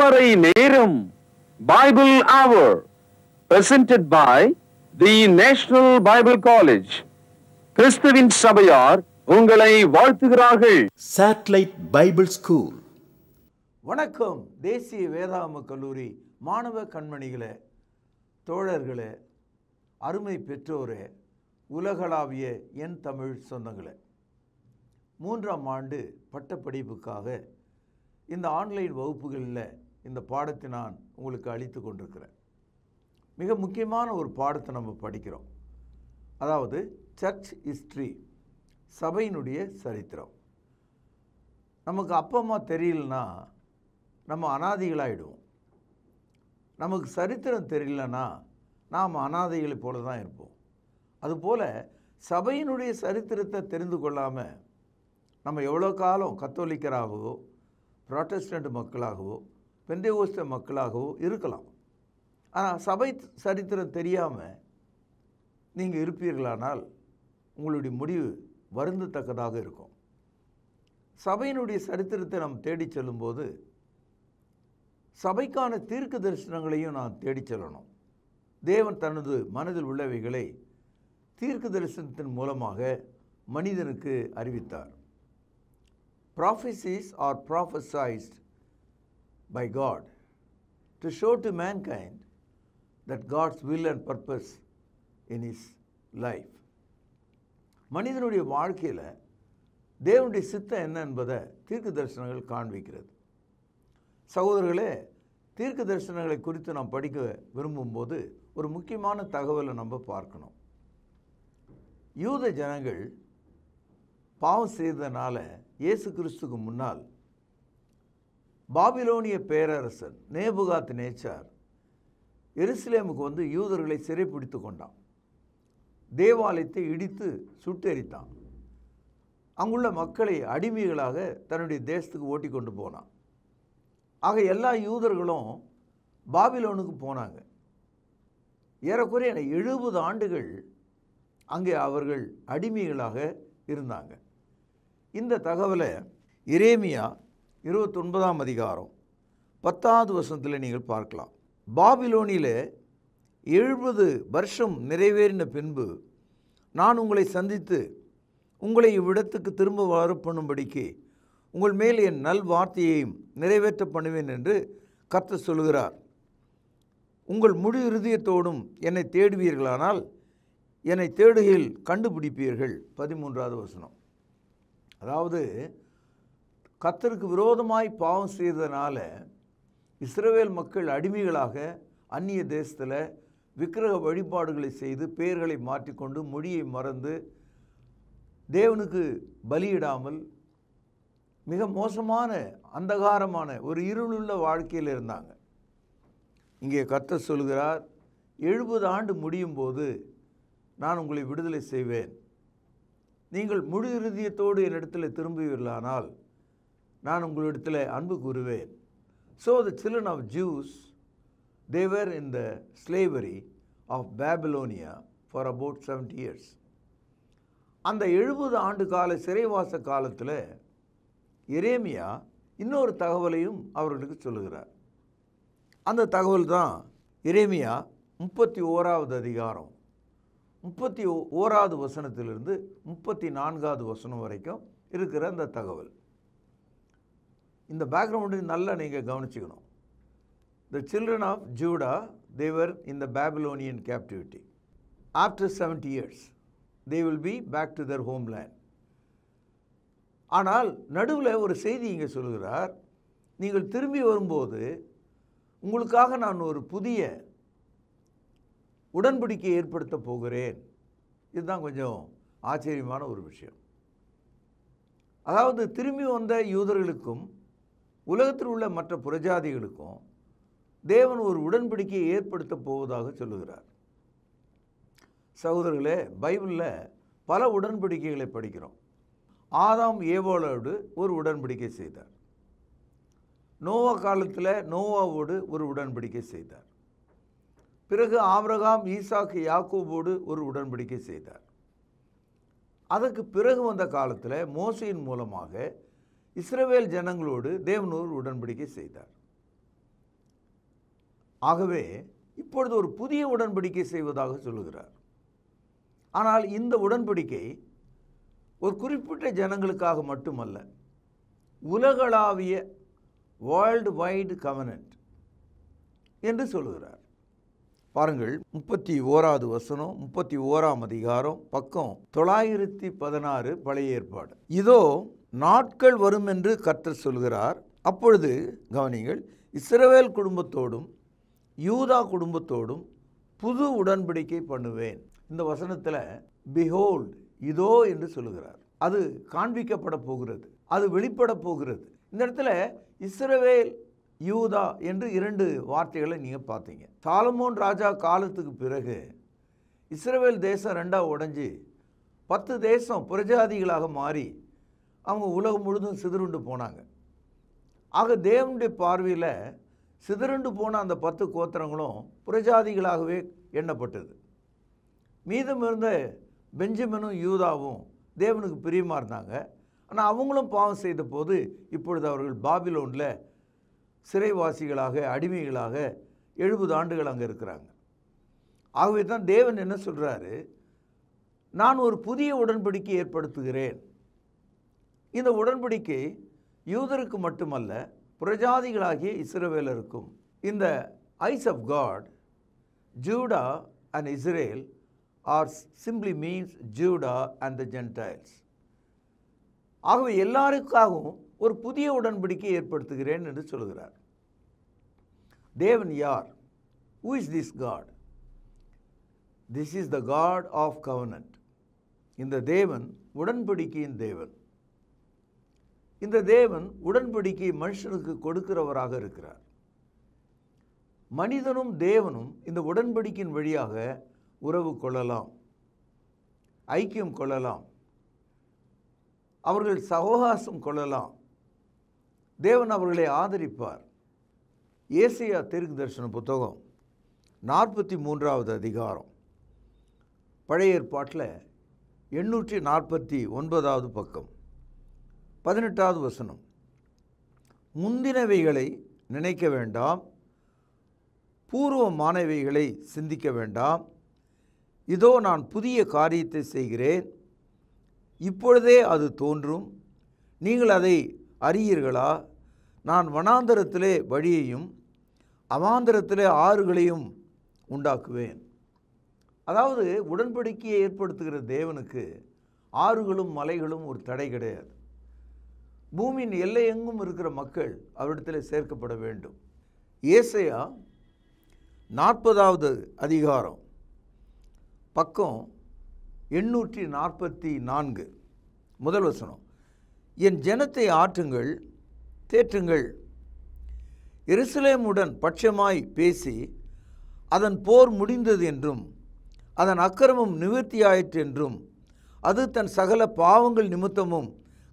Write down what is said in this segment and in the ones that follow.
திருமறை நேரம் Bible Hour presented by the National Bible College. கிறிஸ்துவின் சபையார் உங்களை வாழ்த்துகிறார்கள். Satellite Bible School. வணக்கம். தேசிய வேதாகம கல்லூரி மாணவ கண்மணிகளே, தோழர்களே, அருமை பெற்றோரே, உலகளாவிய என் தமிழ் சொந்தங்களே, 3ஆம் ஆண்டு பட்டப்படிப்புக்காக இந்த ஆன்லைன் வகுப்புகளில் இந்த பாடத்தை நான் உங்களுக்கு அளித்து கொண்டிருக்கிறேன். மிக முக்கியமான ஒரு பாடத்தை நம்ம படிக்கிறோம். அதாவது சர்ச் ஹிஸ்ட்ரி, சபையினுடைய சரித்திரம். நமக்கு அப்பா அம்மா தெரியலனா நம்ம அனாதைகளாகிடுவோம். நமக்கு சரித்திரம் தெரியலனா நாம் அனாதைகளை போல தான் இருப்போம். அதுபோல் சபையினுடைய சரித்திரத்தை தெரிந்து கொள்ளாமல் நம்ம எவ்வளோ காலம் கத்தோலிக்கராகவோ புராட்டஸ்டன்ட் மக்களாகவோ பெந்தேகோஸ்த மக்களாகவோ இருக்கலாம். ஆனால் சபை சரித்திரம் தெரியாமல் நீங்கள் இருப்பீர்களானால் உங்களுடைய முடிவு வருந்தத்தக்கதாக இருக்கும். சபையினுடைய சரித்திரத்தை நாம் தேடி செல்லும்போது சபைக்கான தீர்க்க தரிசனங்களையும் நாம் தேடி செல்லணும். தேவன் தனது மனதில் உள்ளவைகளை தீர்க்க தரிசனத்தின் மூலமாக மனிதனுக்கு அறிவித்தார். Prophecies are prophesied by God to show to mankind that God's will and purpose in his life. மனிதனுடைய வாழ்க்கையில் தேவனுடைய சித்தம் என்ன என்பதை தீர்க்க தரிசனங்கள் காண்பிக்கிறது. சகோதரர்களே, தீர்க்க தரிசனங்களை குறித்து நாம் படிக்க விரும்பும்போது ஒரு முக்கியமான தகவலை நம்ம பார்க்கணும். யூத ஜனங்கள் பாவம் செய்ததனால இயேசு கிறிஸ்துக்கு முன்னால் பாபிலோனிய பேரரசன் நேபுகாத் நேச்சார் எருசலேமுக்கு வந்து யூதர்களை சிறைப்பிடித்து கொண்டான். தேவாலயத்தை இடித்து சுட்டெரித்தான். அங்குள்ள மக்களை அடிமைகளாக தன்னுடைய தேசத்துக்கு ஓட்டி கொண்டு போனான். ஆக எல்லா யூதர்களும் பாபிலோனுக்கு போனாங்க. ஏறக்குறைய 70 ஆண்டுகள் அங்கே அவர்கள் அடிமைகளாக இருந்தாங்க. இந்த தகவலை எரேமியா 29ஆம் அதிகாரம் 10வது வசனத்தில் நீங்கள் பார்க்கலாம். பாபிலோனில் 70 வருஷம் நிறைவேறின பின்பு நான் உங்களை சந்தித்து உங்களை இவ்விடத்துக்கு திரும்ப வரப்பண்ணும்படிக்கு உங்கள் மேல் என் நல் வார்த்தையையும் நிறைவேற்ற பண்ணுவேன் என்று கர்த்தர் சொல்கிறார். உங்கள் முழு இருதயத்தோடும் என்னை தேடுவீர்களானால் என்னை தேடுகையில் கண்டுபிடிப்பீர்கள். 13வது வசனம். அதாவது கர்த்தருக்கு விரோதமாய் பாவம் செய்ததனால இஸ்ரவேல் மக்கள் அடிமைகளாக அந்நிய தேசத்தில் விக்கிரக வழிபாடுகளை செய்து பெயர்களை மாற்றிக்கொண்டு மொழியை மறந்து தேவனுக்கு பலியிடாமல் மிக மோசமான அந்தகாரமான ஒரு இருளுள்ள வாழ்க்கையில் இருந்தாங்க. இங்கே கர்த்தர் சொல்கிறார், 70 ஆண்டு முடியும் போது நான் உங்களை விடுதலை செய்வேன். நீங்கள் முழு இருதயத்தோடு என்னிடத்தில் திரும்புவீர்களானால் நான் உங்களிடத்தில் அன்பு கூறுவேன். So the children of Jews, they were in the slavery of Babylonia for about 70 years. அந்த 70 ஆண்டு கால சிறைவாச காலத்தில் எரேமியா இன்னொரு தகவலையும் அவர்களுக்கு சொல்லுகிறார். அந்த தகவல் தான் எரேமியா 31வது அதிகாரம் 31வது வசனத்திலிருந்து 34வது வசனம் வரைக்கும் இருக்கிற அந்த தகவல். இந்த பேக்ரவுண்டு நல்லா நீங்கள் கவனிச்சுக்கணும். The children of Judah, they were in the Babylonian captivity. After 70 years, they will be back to their homeland. ஆனால் நடுவில் ஒரு செய்தி இங்கே சொல்கிறார், நீங்கள் திரும்பி வரும்போது உங்களுக்காக நான் ஒரு புதிய உடன்படிக்கை ஏற்படுத்த போகிறேன். இதுதான் கொஞ்சம் ஆச்சரியமான ஒரு விஷயம். அதாவது திரும்பி வந்த யூதர்களுக்கும் உலகத்தில் உள்ள மற்ற புறஜாதிகளுக்கும் தேவன் ஒரு உடன்படிக்கையை ஏற்படுத்த போவதாக சொல்லுகிறார். சகோதரர்களே, பைபிளில் பல உடன்படிக்கைகளை படிக்கிறோம். ஆதாம் ஏவாளோடு ஒரு உடன்படிக்கை செய்தார். நோவா காலத்தில் நோவாவோடு ஒரு உடன்படிக்கை செய்தார். பிறகு ஆபிரகாம் ஈசாக்கு யாக்கோபோடு ஒரு உடன்படிக்கை செய்தார். அதற்கு பிறகு வந்த காலத்தில் மோசையின் மூலமாக இஸ்ரவேல் ஜனங்களோடு தேவன் ஒரு உடன்படிக்கை செய்தார். ஆகவே இப்பொழுது ஒரு புதிய உடன்படிக்கை செய்வதாக சொல்லுகிறார். ஆனால் இந்த உடன்படிக்கை ஒரு குறிப்பிட்ட ஜனங்களுக்காக மட்டுமல்ல, உலகளாவிய வேர்ல்டு வைடு கவனன்ட் என்று சொல்லுகிறார். பாருங்கள், 31வது வசனம், 31ஆம் அதிகாரம், பக்கம் 916 பழைய ஏற்பாடு. இதோ நாட்கள் வரும் என்று கர்த்தர் சொல்கிறார், அப்பொழுது கவனிங்கள், இஸ்ரவேல் குடும்பத்தோடும் யூதா குடும்பத்தோடும் புது உடன்படிக்கை பண்ணுவேன். இந்த வசனத்தில் பிஹோல்ட், இதோ என்று சொல்லுகிறார். அது காண்பிக்கப்பட போகிறது, அது வெளிப்பட போகிறது. இந்த இடத்துல இஸ்ரவேல் யூதா என்று 2 வார்த்தைகளை நீங்கள் பார்த்தீங்க. சாலமோன் ராஜா காலத்துக்கு பிறகு இஸ்ரவேல் தேசம் 2ஆக உடைஞ்சு 10 தேசம் புரஜாதிகளாக மாறி அவங்க உலகம் முழுதும் சிதறுண்டு போனாங்க. ஆக தேவனுடைய பார்வையில் சிதறுண்டு போன அந்த 10 கோத்திரங்களும் புரஜாதிகளாகவே எண்ணப்பட்டது. மீதம் இருந்த பெஞ்சமினும் யூதாவும் தேவனுக்கு பிரியமாக இருந்தாங்க. ஆனால் அவங்களும் பாவம் செய்த போது இப்பொழுது அவர்கள் பாபிலோனில் சிறைவாசிகளாக, அடிமைகளாக 70 ஆண்டுகள் அங்கே இருக்கிறாங்க. ஆகவே தான் தேவன் என்ன சொல்கிறாரு, நான் ஒரு புதிய உடன்படிக்கை ஏற்படுத்துகிறேன். இந்த உடன்படிக்கை யூதருக்கு மட்டுமல்ல, புரஜாதிகளாகிய இஸ்ரவேலருக்கும். இந்த eyes of God, Judah and Israel are simply means Judah and the gentiles. ஆகவே எல்லாருக்காகவும் ஒரு புதிய உடன்படிக்கை ஏற்படுத்துகிறேன் என்று சொல்கிறார். தேவன் யார்? Who is this God? This is the God of covenant. இந்த தேவன் உடன்படிக்கையின் தேவன். இந்த தேவன் உடன்படிக்கை மனுஷனுக்கு கொடுக்கிறவராக இருக்கிறார். மனிதனும் தேவனும் இந்த உடன்படிக்கையின் வழியாக உறவு கொள்ளலாம், ஐக்கியம் கொள்ளலாம், அவர்கள் சகவாசம் கொள்ளலாம். தேவன் அவர்களை ஆதரிப்பார். ஏசாயா தீர்க்கதரிசன புத்தகம் 43வது அதிகாரம், பழைய ஏற்பாட்டில் 849வது பக்கம், 18வது வசனம். முந்தினவைகளை நினைக்க வேண்டாம், பூர்வமானவைகளை சிந்திக்க வேண்டாம். இதோ நான் புதிய காரியத்தை செய்கிறேன், இப்பொழுதே அது தோன்றும், நீங்கள் அதை அறியீர்களா? நான் வனாந்தரத்திலே வழியையும் அவாந்தரத்திலே ஆறுகளையும் உண்டாக்குவேன். அதாவது உடன்படிக்கையை ஏற்படுத்துகிற தேவனுக்கு ஆறுகளும் மலைகளும் ஒரு தடை கிடையாது. பூமியின் எல்லை எங்கும் இருக்கிற மக்கள் அவரிடத்தில் சேர்க்கப்பட வேண்டும். ஏசாயா 40வது அதிகாரம், பக்கம் 844, முதல் வசனம். என் ஜனத்தை ஆற்றுங்கள், தேற்றுங்கள், எருசலேமுடன் பட்சமாய் பேசி அதன் போர் முடிந்தது என்றும் அதன் அக்கிரமம் நிவர்த்தியாயிற்று என்றும் அது தன் சகல பாவங்கள் நிமித்தமும்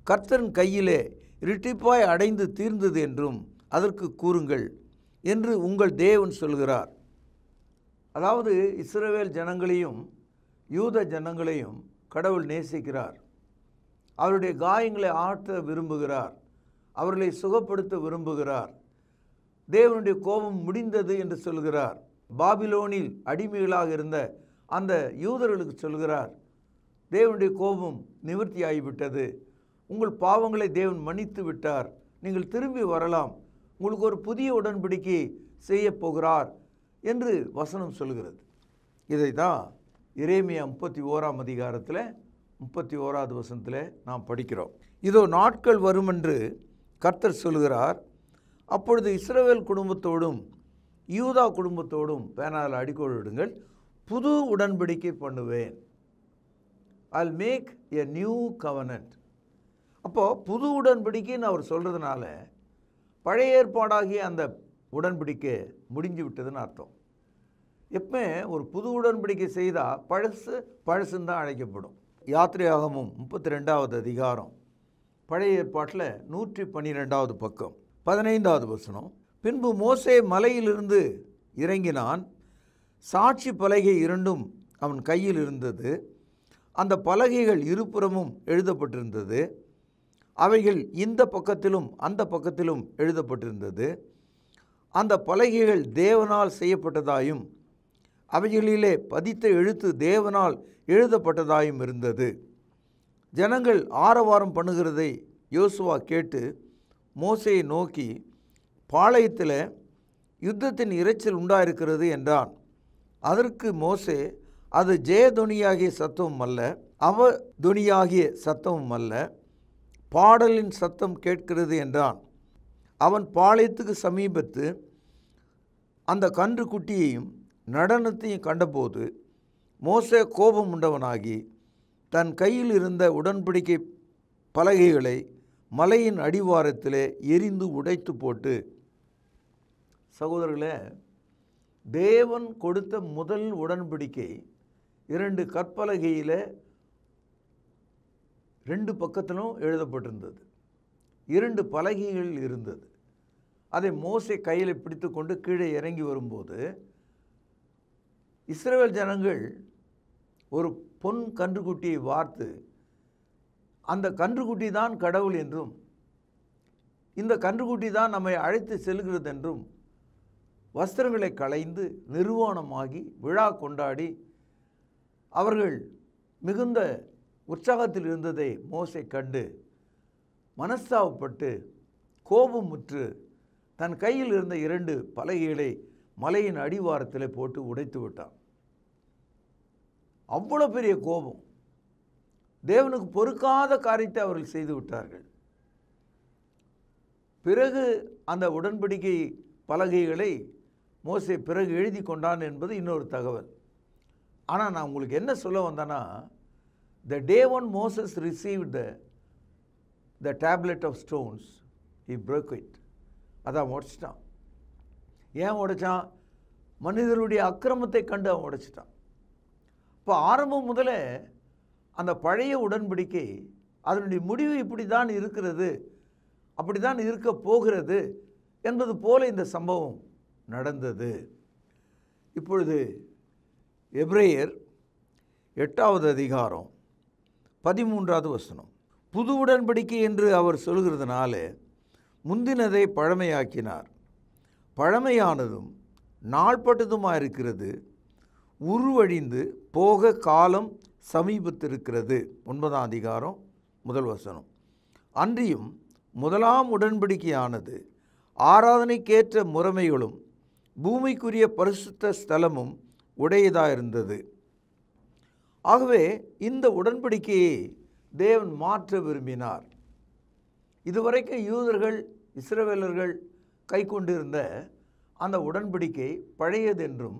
கர்த்தரின் கையிலே இரட்டிப்பாய் அடைந்து தீர்ந்தது என்றும் அதற்கு கூறுங்கள் என்று உங்கள் தேவன் சொல்கிறார். அதாவது இஸ்ரவேல் ஜனங்களையும் யூத ஜனங்களையும் கடவுள் நேசிக்கிறார். அவருடைய காயங்களை ஆற்ற விரும்புகிறார், அவர்களை சுகப்படுத்த விரும்புகிறார். தேவனுடைய கோபம் முடிந்தது என்று சொல்கிறார். பாபிலோனில் அடிமைகளாக இருந்த அந்த யூதர்களுக்கு சொல்கிறார், தேவனுடைய கோபம் நிவர்த்தியாகிவிட்டது, உங்கள் பாவங்களை தேவன் மன்னித்து விட்டார், நீங்கள் திரும்பி வரலாம், உங்களுக்கு ஒரு புதிய உடன்படிக்கை செய்ய போகிறார் என்று வசனம் சொல்கிறது. இதை தான் எரேமியா 31ஆம் அதிகாரத்தில் 31வது வசனத்தில் நாம் படிக்கிறோம். இதோ நாட்கள் வரும் என்று கர்த்தர் சொல்கிறார், அப்பொழுது இஸ்ரவேல் குடும்பத்தோடும் யூதா குடும்பத்தோடும் பேனால் அடிக்கோடு விடுங்கள், புது உடன்படிக்கை பண்ணுவேன். I'll make a new covenant. அப்போது புது உடன்படிக்கைன்னு அவர் சொல்கிறதுனால பழைய ஏற்பாடாகிய அந்த உடன்படிக்கை முடிஞ்சு விட்டதுன்னு அர்த்தம். எப்பவுமே ஒரு புது உடன்படிக்கை செய்தால் பழசுன்னு தான் அழைக்கப்படும். யாத்திரையாகமும் 32வது அதிகாரம், பழைய ஏற்பாட்டில் 112வது பக்கம், 15வது வசனம். பின்பு மோசே மலையிலிருந்து இறங்கினான், சாட்சி பலகை 2 அவன் கையில் இருந்தது, அந்த பலகைகள் இருபுறமும் எழுதப்பட்டிருந்தது, அவைகள் இந்த பக்கத்திலும் அந்த பக்கத்திலும் எழுதப்பட்டிருந்தது. அந்த பலகைகள் தேவனால் செய்யப்பட்டதாயும் அவைகளிலே பதித்த எழுத்து தேவனால் எழுதப்பட்டதாயும் இருந்தது. ஜனங்கள் ஆரவாரம் பண்ணுகிறதை யோசுவா கேட்டு மோசேயை நோக்கி, பாளையத்தில் யுத்தத்தின் இரைச்சல் உண்டாயிருக்கிறது என்றான். அதற்கு மோசே, அது ஜெயதுனியாகிய சத்தமும் அல்ல, அவதுனியாகிய சத்தமும் அல்ல, பாடலின் சத்தம் கேட்கிறது என்றான். அவன் பாளையத்துக்கு சமீபத்து அந்த கன்று குட்டியையும் நடனத்தையும் கண்டபோது மோசே கோபம் உண்டவனாகி தன் கையில் இருந்த உடன்படிக்கை பலகைகளை மலையின் அடிவாரத்திலே எரிந்து உடைத்து போட்டு, சகோதரர்களே, தேவன் கொடுத்த முதல் உடன்படிக்கை 2 கற்பலகையில் 2 பக்கத்திலும் எழுதப்பட்டிருந்தது. 2 பலகைகள் இருந்தது. அதை மோசே கையில் பிடித்து கொண்டு கீழே இறங்கி வரும்போது இஸ்ரவேல் ஜனங்கள் ஒரு பொன் கன்றுக்குட்டியை வார்த்து, அந்த கன்றுக்குட்டி தான் கடவுள் என்றும் இந்த கன்றுக்குட்டி தான் நம்மை அழைத்து செல்கிறது என்றும் வஸ்திரங்களை களைந்து நிர்வாணமாகி விழா கொண்டாடி அவர்கள் மிகுந்த உற்சாகத்தில் இருந்ததை மோசே கண்டு மனஸ்தாபப்பட்டு கோபமுற்று தன் கையில் இருந்த 2 பலகைகளை மலையின் அடிவாரத்தில் போட்டு உடைத்து விட்டான். அவ்வளோ பெரிய கோபம். தேவனுக்கு பொறுக்காத காரியத்தை அவர்கள் செய்து விட்டார்கள். பிறகு அந்த உடன்படிக்கை பலகைகளை மோசே பிறகு எழுதி கொண்டான் என்பது இன்னொரு தகவல். ஆனால் நான் உங்களுக்கு என்ன சொல்ல வந்தேன்னா, the day when Moses received the tablet of stones, he broke it. அதான் உடைச்சிட்டான். ஏன் உடைச்சான்? மனிதர்களுடைய அக்கிரமத்தை கண்டு அவன் உடைச்சிட்டான். இப்போ ஆரம்பம் முதலே அந்த பழைய உடன்படிக்கை அதனுடைய முடிவு இப்படி தான் இருக்கிறது, அப்படி தான் இருக்க போகிறது என்பது போல இந்த சம்பவம் நடந்தது. இப்பொழுது எபிரேயர் 8வது அதிகாரம் 13வது வசனம். புது உடன்படிக்கை என்று அவர் சொல்கிறதுனால முந்தினதை பழமையாக்கினார். பழமையானதும் நாள்பட்டதுமாக இருக்கிறது, உருவழிந்து போக காலம் சமீபத்திருக்கிறது. 9ஆம் அதிகாரம் 1 வசனம். அன்றியும் முதலாம் உடன்படிக்கையானது ஆராதனைக்கேற்ற முறைமைகளும் பூமிக்குரிய பரிசுத்த ஸ்தலமும் உடையதாக இருந்தது. ஆகவே இந்த உடன்படிக்கையை தேவன் மாற்ற விரும்பினார். இதுவரைக்கும் யூதர்கள் இஸ்ரவேலர்கள் கை கொண்டிருந்த அந்த உடன்படிக்கை பழையதென்றும்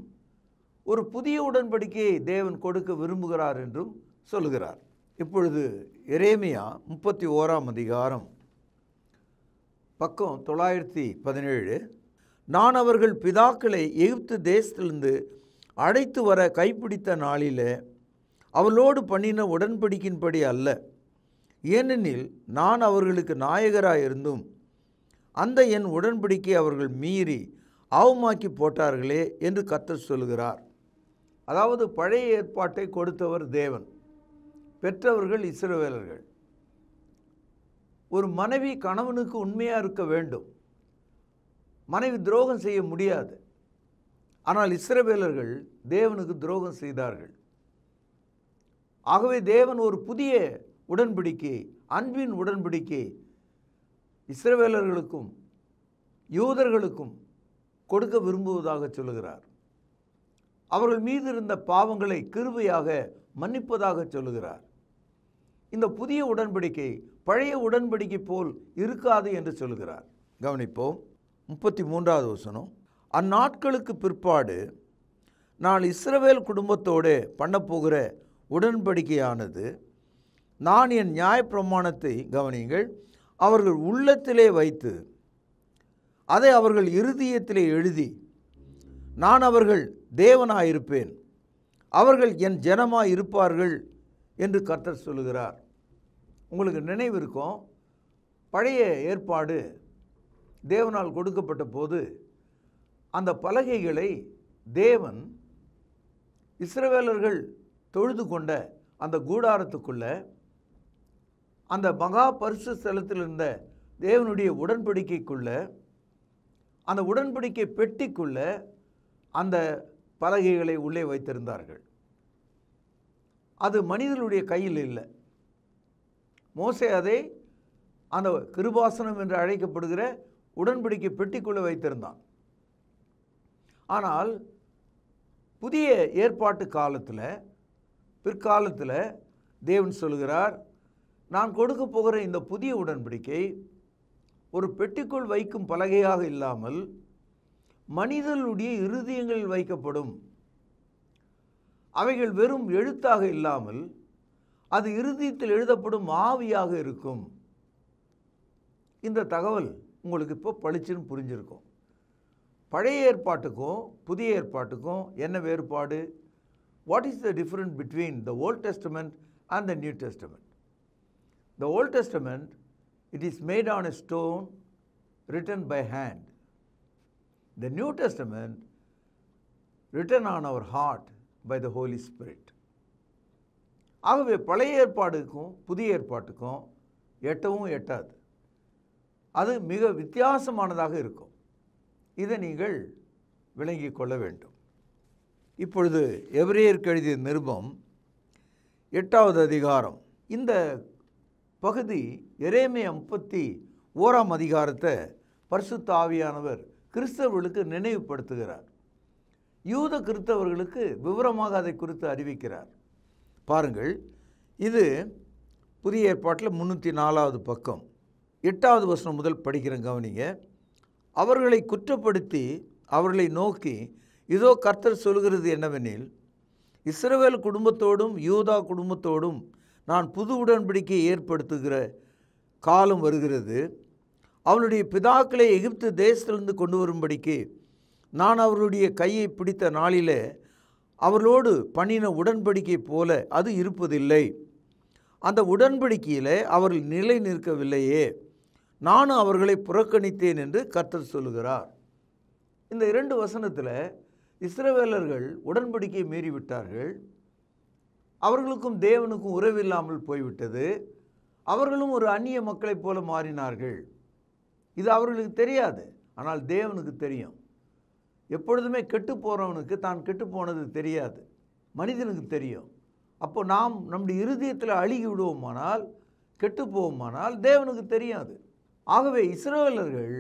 ஒரு புதிய உடன்படிக்கையை தேவன் கொடுக்க விரும்புகிறார் என்றும் சொல்கிறார். இப்பொழுது எரேமியா 31ஆம் அதிகாரம் பக்கம் 917. நான் அவர்கள் பிதாக்களை எகிப்து தேசத்திலிருந்து அழைத்து வர கைப்பிடித்த நாளில் அவளோடு பண்ணின உடன்படிக்கையின்படி அல்ல, ஏனெனில் நான் அவர்களுக்கு நாயகராயிருந்தும் அந்த என் உடன்படிக்கை அவர்கள் மீறி அவமாக்கி போட்டார்களே என்று கர்த்தர் சொல்கிறார். அதாவது பழைய ஏற்பாட்டை கொடுத்தவர் தேவன், பெற்றவர்கள் இஸ்ரவேலர்கள். ஒரு மனைவி கணவனுக்கு உண்மையாக இருக்க வேண்டும், மனைவி துரோகம் செய்ய முடியாது. ஆனால் இஸ்ரவேலர்கள் தேவனுக்கு துரோகம் செய்தார்கள். ஆகவே தேவன் ஒரு புதிய உடன்படிக்கை, அன்பின் உடன்படிக்கை இஸ்ரவேலர்களுக்கும் யூதர்களுக்கும் கொடுக்க விரும்புவதாக சொல்லுகிறார். அவர்கள் மீது இருந்த பாவங்களை கிருபையாக மன்னிப்பதாக சொல்லுகிறார். இந்த புதிய உடன்படிக்கை பழைய உடன்படிக்கை போல் இருக்காது என்று சொல்லுகிறார். கவனிப்போம். 33வது வசனம். அந்நாட்களுக்கு பிற்பாடு நான் இஸ்ரவேல் குடும்பத்தோடு பண்ணப்போகிற உடன்படிக்கையானது, நான் என் நியாயப்பிரமாணத்தை, கவனிங்கள், அவர்கள் உள்ளத்திலே வைத்து அதை அவர்கள் இருதயத்திலே எழுதி, நான் அவர்கள் தேவனாயிருப்பேன், அவர்கள் என் ஜனமாய் இருப்பார்கள் என்று கர்த்தர் சொல்லுகிறார். உங்களுக்கு நினைவு இருக்கும், பழைய ஏற்பாடு தேவனால் கொடுக்கப்பட்ட போது அந்த பலகைகளை தேவன் இஸ்ரவேலர்கள் தொழுது கொண்ட அந்த கூடாரத்துக்குள்ள, அந்த மகா பரிசுத்த ஸ்தலத்தில் இருந்த தேவனுடைய உடன்படிக்கைக்குள்ள அந்த உடன்படிக்கை பெட்டிக்குள்ள அந்த பலகைகளை உள்ளே வைத்திருந்தார்கள். அது மனிதர்களுடைய கையில் இல்லை. மோசே அதை அந்த கிருபாசனம் என்று அழைக்கப்படுகிற உடன்படிக்கை பெட்டிக்குள்ளே வைத்திருந்தான். ஆனால் புதிய ஏற்பாட்டு காலத்தில், பிற்காலத்தில் தேவன் சொல்கிறார், நான் கொடுக்க போகிற இந்த புதிய உடன்படிக்கை ஒரு பெட்டிக்குள் வைக்கும் பலகையாக இல்லாமல் மனிதர்களுடைய இருதயங்களில் வைக்கப்படும். அவைகள் வெறும் எழுத்தாக இல்லாமல் அது இருதயத்தில் எழுதப்படும் ஆவியாக இருக்கும். இந்த தகவல் உங்களுக்கு இப்போ பளிச்சுன்னு புரிஞ்சிருக்கும். பழைய ஏற்பாட்டுக்கும் புதிய ஏற்பாட்டுக்கும் என்ன வேறுபாடு? What is the difference between the old testament and the new testament? The old testament, it is made on a stone written by hand. The New Testament written on our heart by the Holy Spirit. ஆகவே பழைய ஏற்பாடுக்கும் புதிய ஏற்பாட்டுக்கும் எட்டவும் எட்டாது. அது மிக வித்தியாசமானதாக இருக்கும். இதை நீங்கள் விளங்கிக் கொள்ள வேண்டும். இப்பொழுது எபிரேயருக்கு எழுதிய நிருபம் 8வது அதிகாரம். இந்த பகுதி எரேமியா 31ஆம் அதிகாரத்தை பரிசுத்த ஆவியானவர் கிறிஸ்தவர்களுக்கு நினைவுபடுத்துகிறார். யூத கிறிஸ்தவர்களுக்கு விவரமாக அதை குறித்து அறிவிக்கிறார். பாருங்கள், இது புதிய ஏற்பாட்டில் 304வது பக்கம் 8வது வசனம் முதல் படிக்கிறேன், கவனிங்க. அவர்களை குற்றப்படுத்தி அவர்களை நோக்கி, இதோ கர்த்தர் சொல்கிறது என்னவெனில், இஸ்ரவேல் குடும்பத்தோடும் யூதா குடும்பத்தோடும் நான் புது உடன்படிக்கையை ஏற்படுத்துகிற காலம் வருகிறது. அவளுடைய பிதாக்களை எகிப்து தேசத்திலிருந்து கொண்டு வரும்படிக்கு நான் அவர்களுடைய கையை பிடித்த நாளிலே அவர்களோடு பண்ணின உடன்படிக்கை போல அது இருப்பதில்லை. அந்த உடன்படிக்கையில் அவர்கள் நிலை நிற்கவில்லையே, நானும் அவர்களை புறக்கணித்தேன் என்று கர்த்தர் சொல்லுகிறார். இந்த 2 வசனத்தில் இஸ்ரவேலர்கள் உடன்படிக்கையை மீறிவிட்டார்கள். அவர்களுக்கும் தேவனுக்கும் உறவில்லாமல் போய்விட்டது. அவர்களும் ஒரு அந்நிய மக்களைப் போல மாறினார்கள். இது அவர்களுக்கு தெரியாது, ஆனால் தேவனுக்கு தெரியும். எப்பொழுதுமே கெட்டு போகிறவனுக்கு தான் கெட்டு போனது தெரியாது, மனிதனுக்கு தெரியும். அப்போ நாம் நம்முடைய இருதயத்தில் அழுகி விடுவோமானால், கெட்டு போவோமானால் தேவனுக்கு தெரியாது. ஆகவே இஸ்ரவேலர்கள்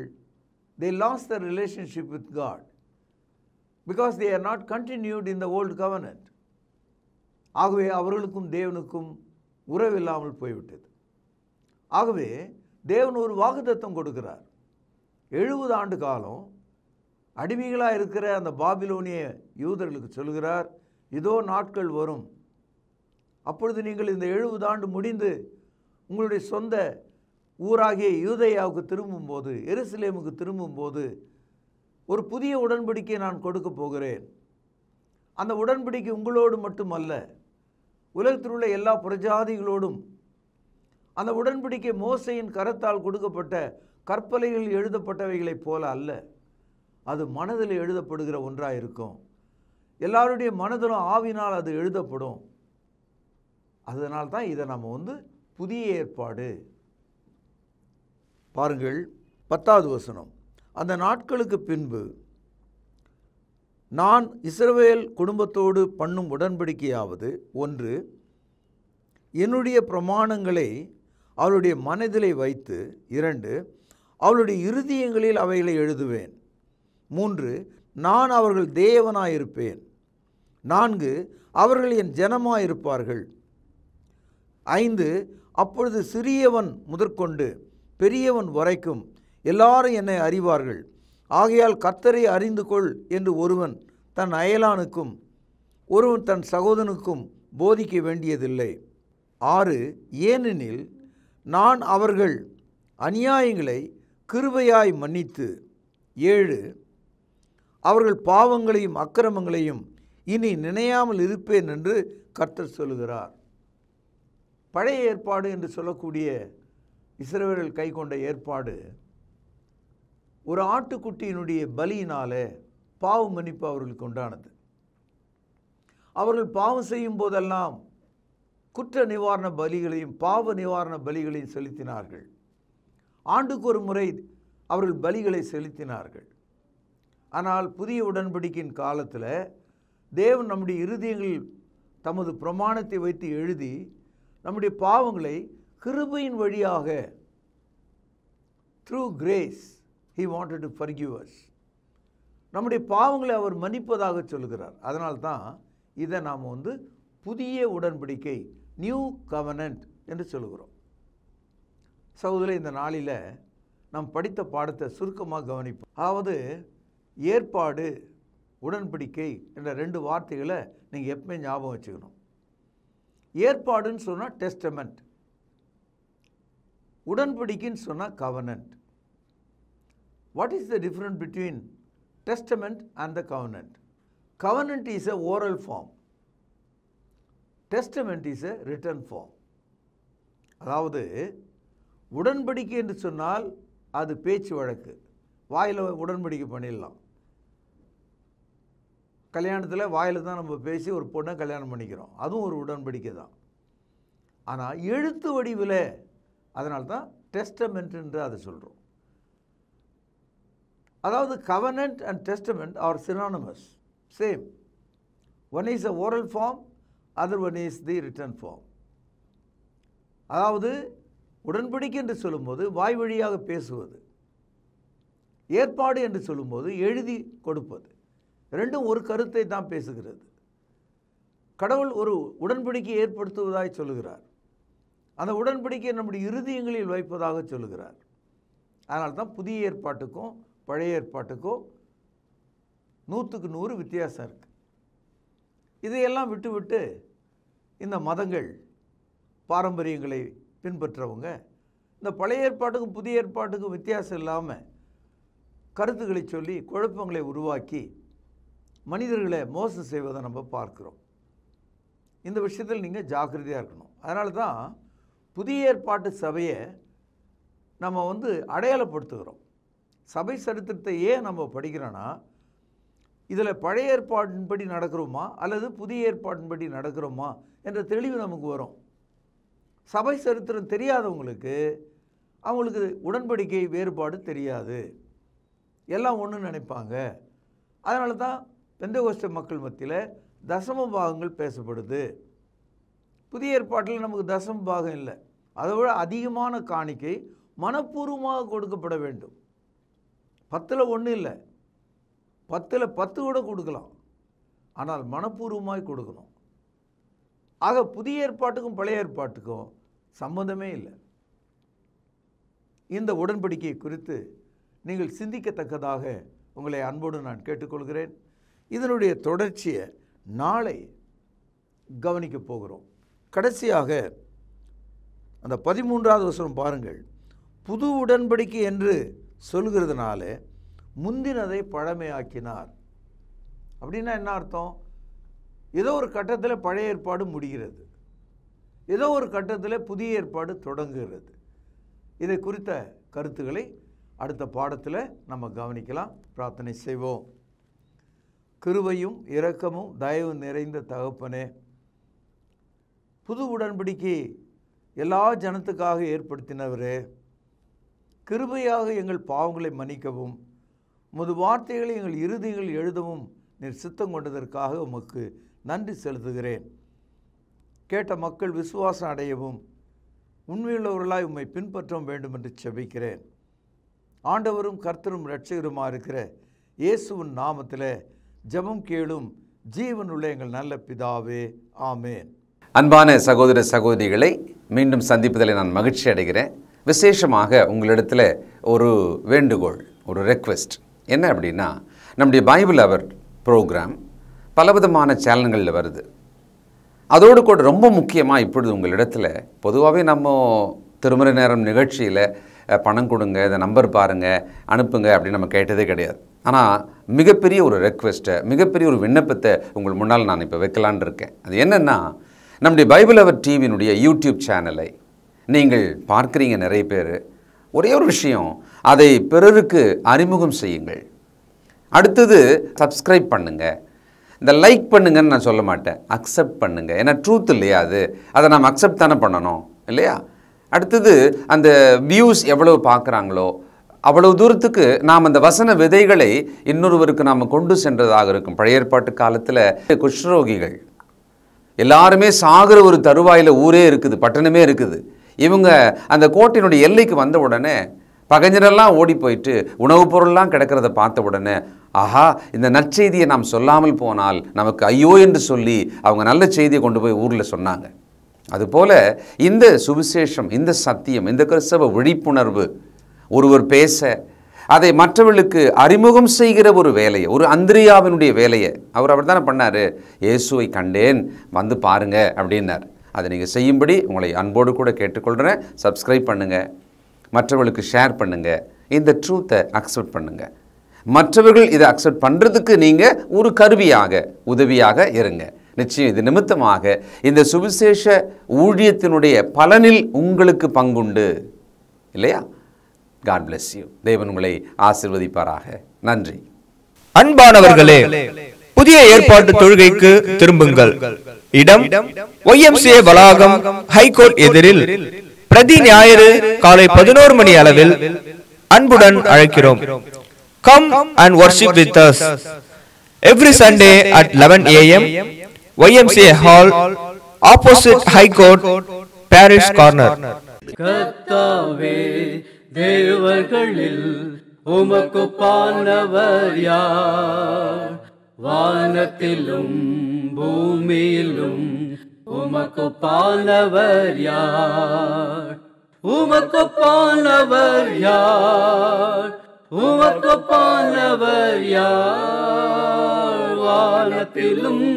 they lost their relationship with God because they are not continued in the old covenant. ஆகவே அவர்களுக்கும் தேவனுக்கும் உறவில்லாமல் போய்விட்டது. ஆகவே தேவன் ஒரு வாக்குத்தத்தம் கொடுக்கிறார். 70 ஆண்டு காலம் அடிமைகளாக இருக்கிற அந்த பாபிலோனிய யூதர்களுக்கு சொல்கிறார், இதோ நாட்கள் வரும், அப்பொழுது நீங்கள் இந்த 70 ஆண்டு முடிந்து உங்களுடைய சொந்த ஊராகிய யூதேயாவுக்கு திரும்பும்போது, எருசலேமுக்கு திரும்பும்போது ஒரு புதிய உடன்படிக்கையை நான் கொடுக்க போகிறேன். அந்த உடன்படிக்கை உங்களோடு மட்டுமல்ல, உலகத்தில் உள்ள எல்லா பிரஜாதிகளோடும். அந்த உடன்படிக்கை மோசையின் கரத்தால் கொடுக்கப்பட்ட கற்பலைகள் எழுதப்பட்டவைகளைப் போல அல்ல, அது மனதில் எழுதப்படுகிற ஒன்றாக இருக்கும். எல்லாருடைய மனதிலும் ஆவினால் அது எழுதப்படும். அதனால்தான் இதை நம்ம புதிய ஏற்பாடு. பாருங்கள், 10வது வசனம். அந்த நாட்களுக்கு பின்பு நான் இஸ்ரவேல் குடும்பத்தோடு பண்ணும் உடன்படிக்கையாவது, 1, என்னுடைய பிரமாணங்களை அவருடைய மனதிலே வைத்து, 2, அவருடைய இருதயங்களில் அவைகளை எழுதுவேன், 3, நான் அவர்கள் தேவனாயிருப்பேன், 4, அவர்கள் என் ஜனமாயிருப்பார்கள், 5, அப்பொழுது சிறியவன் முதற்கொண்டு பெரியவன் வரைக்கும் எல்லாரும் என்னை அறிவார்கள். ஆகையால் கர்த்தரை அறிந்து கொள் என்று ஒருவன் தன் அயலானுக்கும் ஒருவன் தன் சகோதரனுக்கும் போதிக்க வேண்டியதில்லை. 6, ஏனெனில் நான் அவர்கள் அநியாயங்களை கிருபையாய் மன்னித்து, 7, அவர்கள் பாவங்களையும் அக்கிரமங்களையும் இனி நினையாமல் இருப்பேன் என்று கர்த்தர் சொல்லுகிறார். பழைய ஏற்பாடு என்று சொல்லக்கூடிய இஸ்ரவேலர்கள் கை கொண்ட ஏற்பாடு ஒரு ஆட்டுக்குட்டியினுடைய பலியினாலே பாவ மன்னிப்பு அவர்களுக்கு உண்டானது. அவர்கள் பாவம் செய்யும் போதெல்லாம் குற்ற நிவாரண பலிகளையும் பாவ நிவாரண பலிகளையும் செலுத்தினார்கள். ஆண்டுக்கு ஒரு முறை அவர்கள் பலிகளை செலுத்தினார்கள். ஆனால் புதிய உடன்படிக்கையின் காலத்தில் தேவன் நம்முடைய இருதயங்கள் தமது பிரமாணத்தை வைத்து எழுதி நம்முடைய பாவங்களை கிருபையின் வழியாக through grace he wanted to forgive us. நம்முடைய பாவங்களை அவர் மன்னிப்பதாக சொல்கிறார். அதனால்தான் இதை நாம் புதிய உடன்படிக்கை நியூ கவனன்ட் என்று சொல்கிறோம். சகோதரர்களே, இந்த நாளில் நாம் படித்த பாடத்தை சுருக்கமாக கவனிப்போம். அதாவது ஏற்பாடு, உடன்படிக்கை என்ற 2 வார்த்தைகளை நீங்கள் எப்பவுமே ஞாபகம் வச்சுக்கணும். ஏற்பாடுன்னு சொன்னால் டெஸ்டமெண்ட், உடன்படிக்கைன்னு சொன்னால் covenant. What is the difference between testament and the covenant? Covenant is a oral form, testament is a written form. அதாவது உடன்படிக்கை என்று சொன்னால் அது பேச்சு வழக்கு, வாயில் உடன்படிக்கை பண்ணிடலாம். கல்யாணத்தில் வாயில் தான் நம்ம பேசி ஒரு பொண்ணை கல்யாணம் பண்ணிக்கிறோம், அதுவும் ஒரு உடன்படிக்கை தான். ஆனால் எழுத்து வடிவில், அதனால்தான் டெஸ்டமெண்ட் என்று அதை சொல்கிறோம். அதாவது covenant and testament are synonymous, same. One is a oral form, other one is the written form. அதாவது உடன்படிக்கை என்று சொல்லும்போது வாய் வழியாக பேசுவது, ஏற்பாடு என்று சொல்லும்போது எழுதி கொடுப்பது. ரெண்டும் ஒரு கருத்தை தான் பேசுகிறது. கடவுள் ஒரு உடன்படிக்கை ஏற்படுத்துவதாய் சொல்லுகிறார், அந்த உடன்படிக்கையை நம்முடைய இருதயங்களில் வைப்பதாக சொல்லுகிறார். அதனால தான் புதிய ஏற்பாட்டுக்கும் பழைய ஏற்பாட்டுக்கும் 100க்கு 100 வித்தியாசம் இருக்குது. இதையெல்லாம் விட்டு இந்த மதங்கள், பாரம்பரியங்களை பின்பற்றவங்க இந்த பழைய ஏற்பாட்டுக்கும் புதிய ஏற்பாட்டுக்கும் வித்தியாசம் இல்லாமல் கருத்துக்களை சொல்லி குழப்பங்களை உருவாக்கி மனிதர்களை மோசம் செய்வதை நம்ம பார்க்குறோம். இந்த விஷயத்தில் நீங்கள் ஜாக்கிரதையாக இருக்கணும். அதனால தான் புதிய ஏற்பாட்டு சபையை நம்ம அடையாளப்படுத்துகிறோம். சபை சரித்திரத்தை ஏன் நம்ம படிக்கிறோன்னா, இதில் பழைய ஏற்பாட்டின்படி நடக்கிறோமா அல்லது புதிய ஏற்பாட்டின்படி நடக்கிறோமா என்ற தெளிவு நமக்கு வரும். சபை சரித்திரம் தெரியாதவங்களுக்கு அவங்களுக்கு உடன்படிக்கை வேறுபாடு தெரியாது, எல்லாம் ஒன்று நினைப்பாங்க. அதனால தான் பெந்தெகோஸ்தே மக்கள் மத்தியில் தசம பாகங்கள் பேசப்படுது. புதிய ஏற்பாட்டில் நமக்கு தசம பாகம் இல்லை, அதை விட அதிகமான காணிக்கை மனப்பூர்வமாக கொடுக்கப்பட வேண்டும். 10ல் 1 இல்லை, 10ல் 10 கூட கொடுக்கலாம், ஆனால் மனப்பூர்வமாய் கொடுக்கணும். ஆக புதிய ஏற்பாட்டுக்கும் பழைய ஏற்பாட்டுக்கும் சம்பந்தமே இல்லை. இந்த உடன்படிக்கை குறித்து நீங்கள் சிந்திக்கத்தக்கதாக உங்களை அன்போடு நான் கேட்டுக்கொள்கிறேன். இதனுடைய தொடர்ச்சியை நாளை கவனிக்க போகிறோம். கடைசியாக அந்த 13வது வசனம் பாருங்கள். புது உடன்படிக்கை என்று சொல்கிறதுனால முந்தினதை பழமையாக்கினார். அப்படின்னா என்ன அர்த்தம்? ஏதோ ஒரு கட்டத்தில் பழைய ஏற்பாடு முடிகிறது, ஏதோ ஒரு கட்டத்தில் புதிய ஏற்பாடு தொடங்குகிறது. இதை குறித்த கருத்துக்களை அடுத்த பாடத்தில் நம்ம கவனிக்கலாம். பிரார்த்தனை செய்வோம். கிருபையும் இரக்கமும் தயவு நிறைந்த தகப்பனே, புது உடன்படிக்கை எல்லா ஜனத்துக்காக ஏற்படுத்தினவரே, கிருபையாக எங்கள் பாவங்களை மன்னிக்கவும் உமது வார்த்தைகளை எங்கள் இருதயங்கள் எழுதவும் நீர் சித்தம் கொண்டதற்காக உமக்கு நன்றி செலுத்துகிறேன். கேட்ட மக்கள் விசுவாசம் அடையவும் உண்மையுள்ளவர்களாய் உம்மை பின்பற்றவும் வேண்டும் என்று செபிக்கிறேன். ஆண்டவரும் கர்த்தரும் இரட்சகருமா இருக்கிற இயேசுவின் நாமத்தில் ஜெபம் கேளும் ஜீவனுள்ள எங்கள் நல்ல பிதாவே, ஆமேன். அன்பான சகோதர சகோதரிகளை மீண்டும் சந்திப்பதில் நான் மகிழ்ச்சி அடைகிறேன். விசேஷமாக உங்களிடத்தில் ஒரு வேண்டுகோள், ஒரு ரெக்வெஸ்ட் என்ன அப்படின்னா, நம்முடைய பைபிள் அவர் ப்ரோக்ராம் பலவிதமான சேனல்களில் வருது. அதோடு கூட ரொம்ப முக்கியமாக இப்பொழுது உங்களிடத்தில் பொதுவாகவே நம்ம திருமறை நேரம் நிகழ்ச்சியில் பணம் கொடுங்க, இந்த நம்பர் பாருங்கள், அனுப்புங்க அப்படின்னு நம்ம கேட்டதே கிடையாது. ஆனால் மிகப்பெரிய ஒரு ரெக்வெஸ்ட்டை, மிகப்பெரிய ஒரு விண்ணப்பத்தை உங்கள் முன்னால் நான் இப்போ வைக்கலான் இருக்கேன். அது என்னென்னா, நம்முடைய பைபிள் அவர் டிவியினுடைய யூடியூப் சேனலை நீங்கள் பார்க்குறீங்க நிறைய பேர். ஒரே ஒரு விஷயம், அதை பிறருக்கு அறிமுகம் செய்யுங்கள். அடுத்தது சப்ஸ்கிரைப் பண்ணுங்கள். இந்த லைக் பண்ணுங்கன்னு நான் சொல்ல மாட்டேன், அக்செப்ட் பண்ணுங்கள். ஏன்னா ட்ரூத் இல்லையா அது, அதை நம்ம அக்செப்ட் தானே பண்ணணும் இல்லையா? அடுத்தது அந்த வியூஸ் எவ்வளவு பார்க்குறாங்களோ அவ்வளவு தூரத்துக்கு நாம் அந்த வசன விதைகளை இன்னொருவருக்கு நாம் கொண்டு சென்றதாக இருக்கும். பழைய ஏற்பாட்டு காலத்தில் குஷ்ரோகிகள் எல்லாருமே சாகிற ஒரு தருவாயில் ஊரே இருக்குது, பட்டணமே இருக்குது. இவங்க அந்த கோட்டையினுடைய எல்லைக்கு வந்த உடனே பகைஞரெல்லாம் ஓடி போயிட்டு உணவுப் பொருள்லாம் கிடக்கிறத பார்த்த உடனே, ஆஹா, இந்த நற்செய்தியை நாம் சொல்லாமல் போனால் நமக்கு ஐயோ என்று சொல்லி அவங்க நல்ல செய்தியை கொண்டு போய் ஊரில் சொன்னாங்க. அதுபோல் இந்த சுவிசேஷம், இந்த சத்தியம், இந்த கிறிஸ்தவ விழிப்புணர்வு ஒருவர் பேச அதை மற்றவர்களுக்கு அறிமுகம் செய்கிற ஒரு வேலையை, ஒரு அந்திரியாவினுடைய வேலையை அவர் தானே பண்ணார். இயேசுவை கண்டேன், வந்து பாருங்க அப்படின்னார். அதை நீங்கள் செய்யும்படி உங்களை அன்போடு கூட கேட்டுக்கொள்கிறேன். சப்ஸ்கிரைப் பண்ணுங்கள், மற்றவர்களுக்கு ஷேர் பண்ணுங்கள், இந்த ட்ரூத்தை அக்செப்ட் பண்ணுங்கள். மற்றவர்கள் இதை அக்செப்ட் பண்ணுறதுக்கு நீங்கள் ஒரு கருவியாக, உதவியாக இருங்க. நிச்சயம் இது நிமித்தமாக இந்த சுவிசேஷ ஊழியத்தினுடைய பலனில் உங்களுக்கு பங்குண்டு இல்லையா? God bless you. தேவன் உங்களை ஆசீர்வதிப்பாராக. நன்றி. அன்பானவர்களே, புதிய ஏற்பாட்டு தொழுகைக்கு திரும்புங்கள். இடம் YMCA வளாகம், ஹைகோர்ட் எதிரில், பிரதி ஞாயிறு காலை 11 மணி அளவில் அன்புடன் அழைக்கிறோம். Come and worship with us every Sunday at 11 a.m. YMCA Hall, opposite High Court, Parish Corner. கர்த்தாவே, தேவர்களில் உமக்கு பானவர் யார்? வானத்திலும் பூமியிலும் உமக்கு பானவர் யார்? உமக்கு பானவர் யார்? உமக்கு பானவர் யார்? வானத்திலும்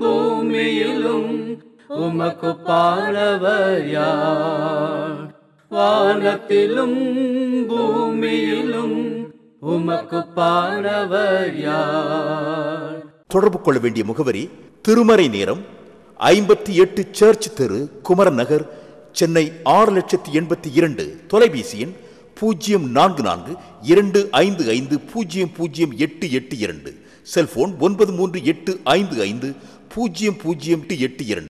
பூமியிலும் உமக்கு பானவர் யார்? வானத்திலும் பூமியிலும் உமக்கு பானவர் யார்? தொடர்பு கொள்ள வேண்டிய முகவரி: திருமறை நேரம், 58 சர்ச் தெரு, குமரன் நகர், சென்னை 6,82,000. தொலைபேசி எண் 044255008882. செல்போன் 9385500882.